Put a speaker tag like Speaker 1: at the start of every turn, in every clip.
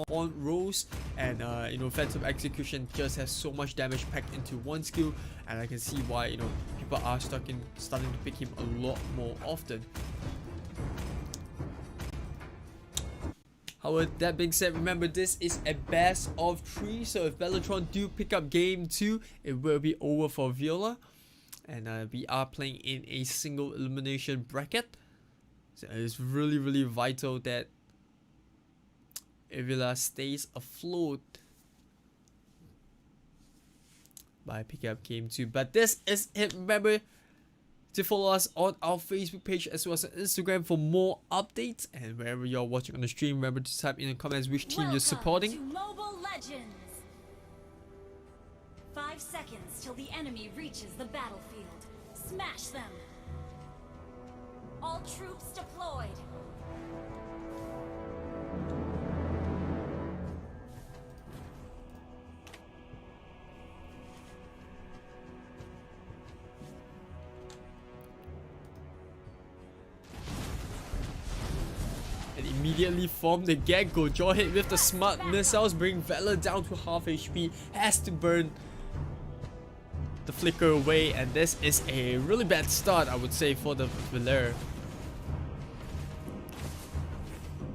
Speaker 1: on rows, and you know, Phantom Execution just has so much damage packed into one skill, and I can see why, you know, people are starting to pick him a lot more often. However, that being said, remember this is a best of 3, so if Belletron do pick up game 2, it will be over for Viola, and we are playing in a single elimination bracket. So it's really vital that Viola stays afloat by picking up game 2. But this is it. Remember to follow us on our Facebook page as well as on Instagram for more updates, and wherever you're watching on the stream, remember to type in the comments which team you're supporting.
Speaker 2: To Mobile Legends. 5 seconds till the enemy reaches the battlefield. Smash them. All troops deployed.
Speaker 1: And immediately from the get-go, Jawhead with the smart missiles bring Valor down to half HP, has to burn the flicker away, and this is a really bad start, I would say, for the Valor.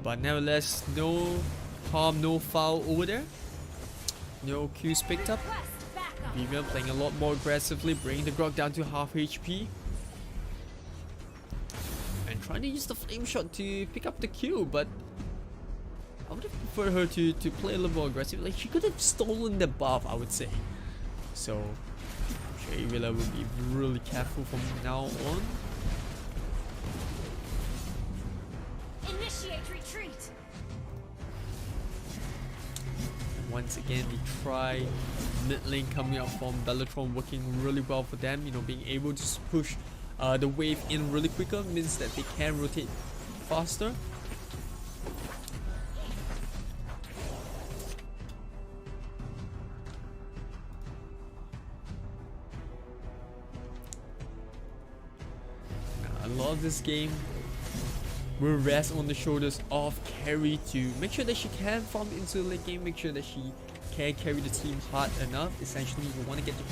Speaker 1: But nevertheless, no harm, no foul over there. No Qs picked up. Vivian playing a lot more aggressively, bringing the Grok down to half HP. And trying to use the flame shot to pick up the kill, but I would have preferred her to play a little more aggressive. Like, she could have stolen the buff, I would say. So, I'm sure Avila will be really careful from now on.
Speaker 2: Initiate retreat.
Speaker 1: Once again, they try mid lane coming up from Belletron, working really well for them. You know, being able to push the wave in really quicker means that they can rotate faster. Now, a lot of this game will rest on the shoulders of Carry to make sure that she can farm into the late game, make sure that she can carry the team hard enough. Essentially, you want to get the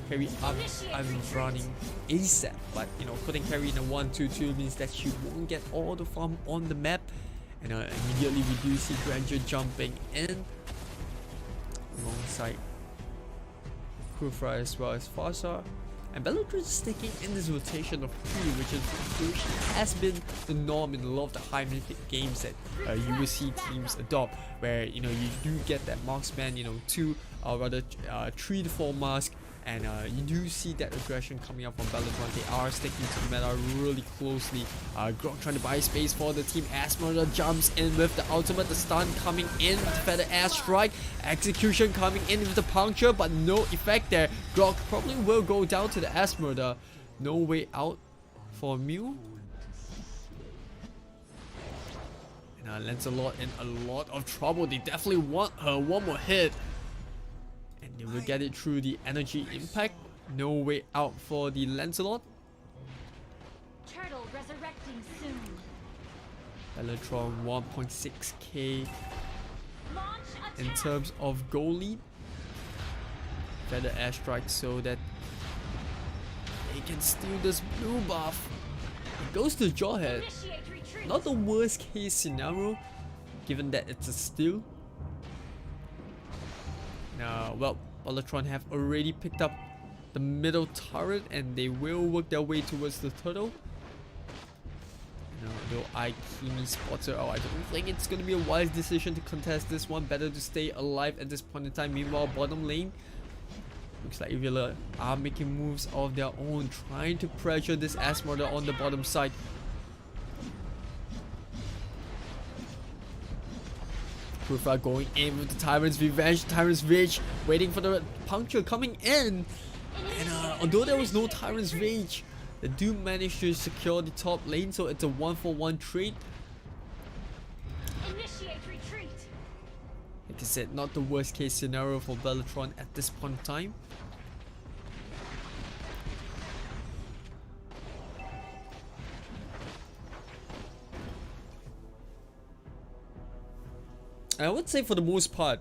Speaker 1: carry up and running ASAP, but you know, couldn't carry in a 1-2-2 means that she won't get all the farm on the map. And immediately we do see Granger jumping in alongside Kufra as well as Farsa. And Belletron is sticking in this rotation of 3, which has been the norm in a lot of the high mythic games that you will see teams adopt, where you know, you do get that marksman, you know, 2 or rather 3 to 4 mask, and you do see that aggression coming up from Belletron. They are sticking to the meta really closely. Grok trying to buy space for the team. Asmodee jumps in with the ultimate, the stun coming in with the feather air strike, execution coming in with the puncture, but no effect there. Grok probably will go down to the Asmodee. No way out for Mew. And Lancelot in a lot of trouble. They definitely want her one more hit, and they will get it through the energy impact. No way out for the Lancelot.
Speaker 2: Turtle resurrecting soon.
Speaker 1: Belletron 1.6k
Speaker 2: Launch
Speaker 1: in
Speaker 2: attack.
Speaker 1: terms of goal lead. Feather airstrike so that they can steal this blue buff. It goes to Jawhead.
Speaker 2: Initiate retreat.
Speaker 1: Not the worst case scenario, given that it's a steal. Now, well, Belletron have already picked up the middle turret, and they will work their way towards the turtle. Now, though Aikimi spots her out, I don't think it's going to be a wise decision to contest this one. Better to stay alive at this point in time. Meanwhile, bottom lane, looks like Villa are making moves of their own, trying to pressure this Asmodee on the bottom side. Kufra going in with the Tyrant's Revenge, Tyrant's Rage, waiting for the puncture coming in. And although there was no Tyrant's Rage, they do manage to secure the top lane, so it's a 1-for-1 trade.
Speaker 2: Initiate retreat.
Speaker 1: Like I said, not the worst case scenario for Belletron at this point in time. I would say for the most part,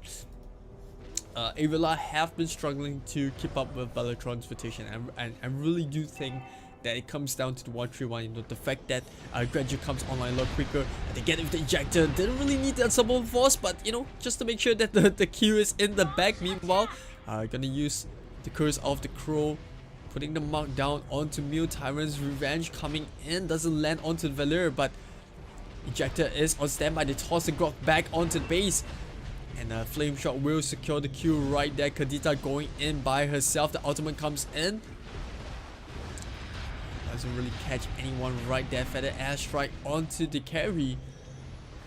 Speaker 1: Avila have been struggling to keep up with Belletron's rotation, and I really do think that it comes down to the 1-3-1. You know, the fact that Graduate comes online a lot quicker, and they get it with the ejector. Didn't really need that summon force, but you know, just to make sure that the Q is in the back. Meanwhile, gonna use the curse of the crow, putting the mark down onto Mew. Tyrant's Revenge coming in, doesn't land onto the Valor, but ejector is on standby. They toss the Grok back onto the base, and a flame shot will secure the Q right there. Kadita going in by herself. The ultimate comes in, doesn't really catch anyone right there. Feather Airstrike onto the carry.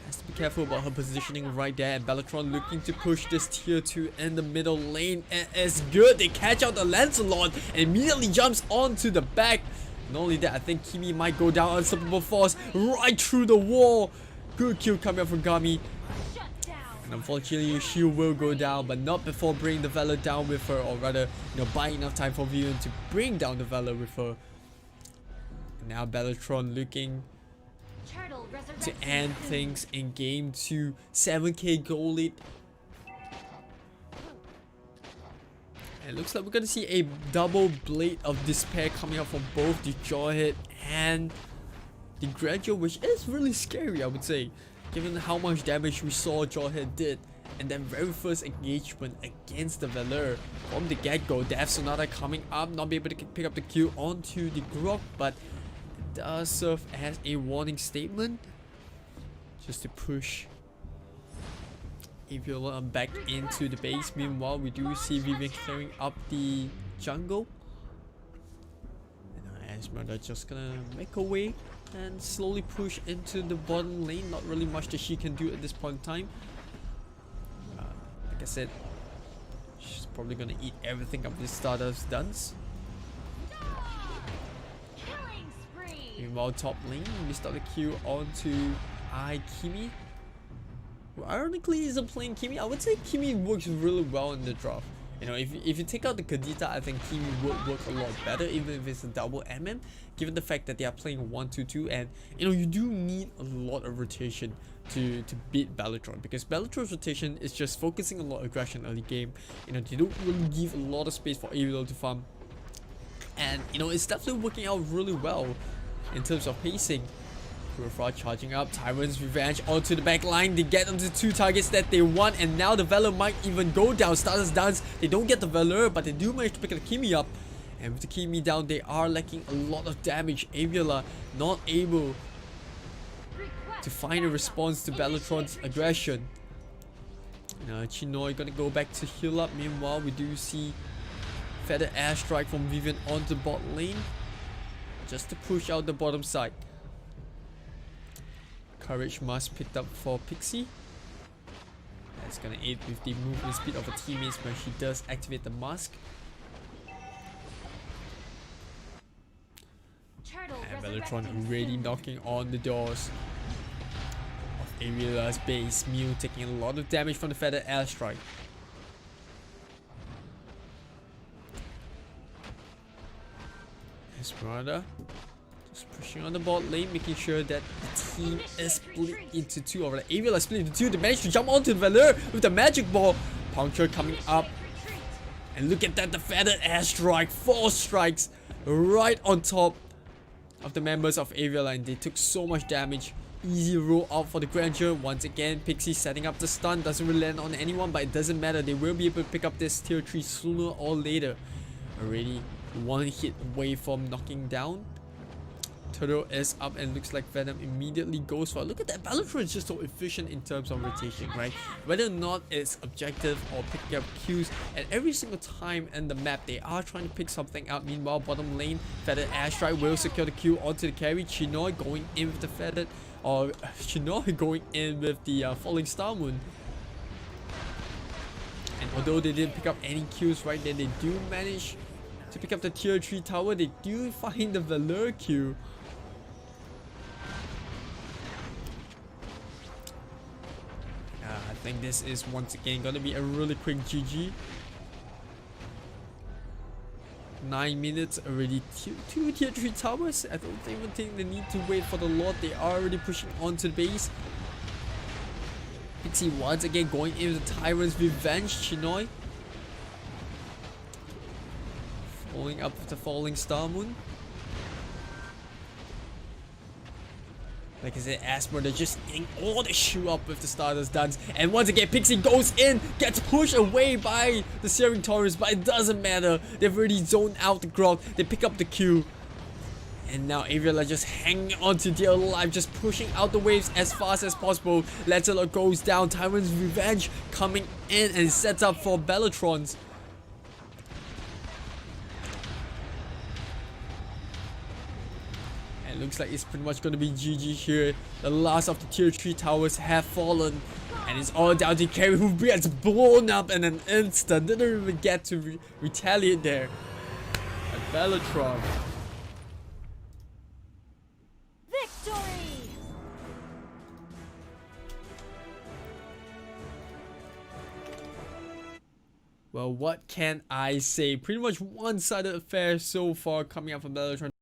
Speaker 1: Has to be careful about her positioning right there. And Belletron looking to push this tier 2 in the middle lane, and it's good. They catch out the Lancelot and immediately jumps onto the back. Not only that, I think Kimi might go down. Unstoppable force right through the wall. Good kill coming up from Gami. And unfortunately, she will go down, but not before bringing the Valor down with her, or rather, you know, buying enough time for Vivian to bring down the Valor with her. And now Belletron looking to end things in game 2. 7k goal lead. And it looks like we're gonna see a double Blade of Despair coming out from both the Jawhead and the Graduate, which is really scary, I would say, given how much damage we saw Jawhead did. And then very first engagement against the Valor from the get-go. Death Sonata coming up, not be able to pick up the kill onto the Grok, but it does serve as a warning statement, just to push Avila back into the base. Meanwhile, we do see Vivian clearing up the jungle, and Esmeralda just gonna make her way and slowly push into the bottom lane. Not really much that she can do at this point in time. Like I said, she's probably gonna eat everything up this Stardust Dance. Meanwhile, top lane, missed out the Q onto Kimi, who ironically isn't playing Kimi. I would say Kimi works really well in the draft. You know, if you take out the Kadita, I think Kimi would work a lot better, even if it's a double MM, given the fact that they are playing 1-2-2, and you know, you do need a lot of rotation to beat Belletron, because Belletron's rotation is just focusing a lot of aggression early game. You know, they don't really give a lot of space for Avila to farm, and you know, it's definitely working out really well in terms of pacing. Kurafra charging up, Tyrant's Revenge onto the back line. They get onto 2 targets that they want, and now the Valor might even go down. Stardust Dance, they don't get the Valor, but they do manage to pick the Kimi up. And with the Kimi down, they are lacking a lot of damage. Avila not able to find a response to Belletron's aggression. Chinoy gonna go back to heal up. Meanwhile, we do see Feather Airstrike from Vivian onto bot lane, just to push out the bottom side. Courage Mask picked up for Pixie. That's gonna aid with the movement speed of her teammates when she does activate the mask. And Belletron already knocking on the doors of Avila's base. Mew taking a lot of damage from the Feather Airstrike. Esmeralda just pushing on the bot lane, making sure that the team is split into 2. Or Avila is split into 2. They managed to jump onto the Valor with the magic ball. Puncture coming up. And look at that, the Feather Airstrike. 4 strikes right on top of the members of Avila, and they took so much damage. Easy roll out for the Grandeur. Once again, Pixie setting up the stun. Doesn't really land on anyone, but it doesn't matter. They will be able to pick up this tier 3 sooner or later. Already 1 hit away from knocking down. Turtle is up, and looks like Venom immediately goes for it. Look at that, Belletron is just so efficient in terms of rotation, right? Whether or not it's objective or picking up Qs, and every single time in the map they are trying to pick something out. Meanwhile, bottom lane, Feathered Airstrike will secure the Q onto the carry. Chinoy going in with the Feathered, or Chinoy going in with the Falling Star Moon. And although they didn't pick up any Qs right there, they do manage to pick up the tier 3 tower. They do find the Valor Q. I think this is once again gonna be a really quick GG. 9 minutes already. 2 tier 3 towers. I don't even think they need to wait for the Lord. They are already pushing onto the base. Pixie once again going into the Tyrant's Revenge. Chinoy following up with the Falling Star Moon. Like I said, Asper, they're just in all the shoe up with the Stardust Dance. And once again, Pixie goes in, gets pushed away by the Searing Taurus, but it doesn't matter. They've already zoned out the Grog. They pick up the Q. And now Aerial are just hanging on to dear life, just pushing out the waves as fast as possible. Lancelot goes down, Tyrant's Revenge coming in and sets up for Belletrons. It looks like it's pretty much going to be GG here. The last of the tier 3 towers have fallen. And it's all down to Carry, who gets blown up in an instant. Didn't even get to retaliate there. And Belletron.
Speaker 2: Victory!
Speaker 1: Well, what can I say? Pretty much one-sided affair so far coming out from Belletron.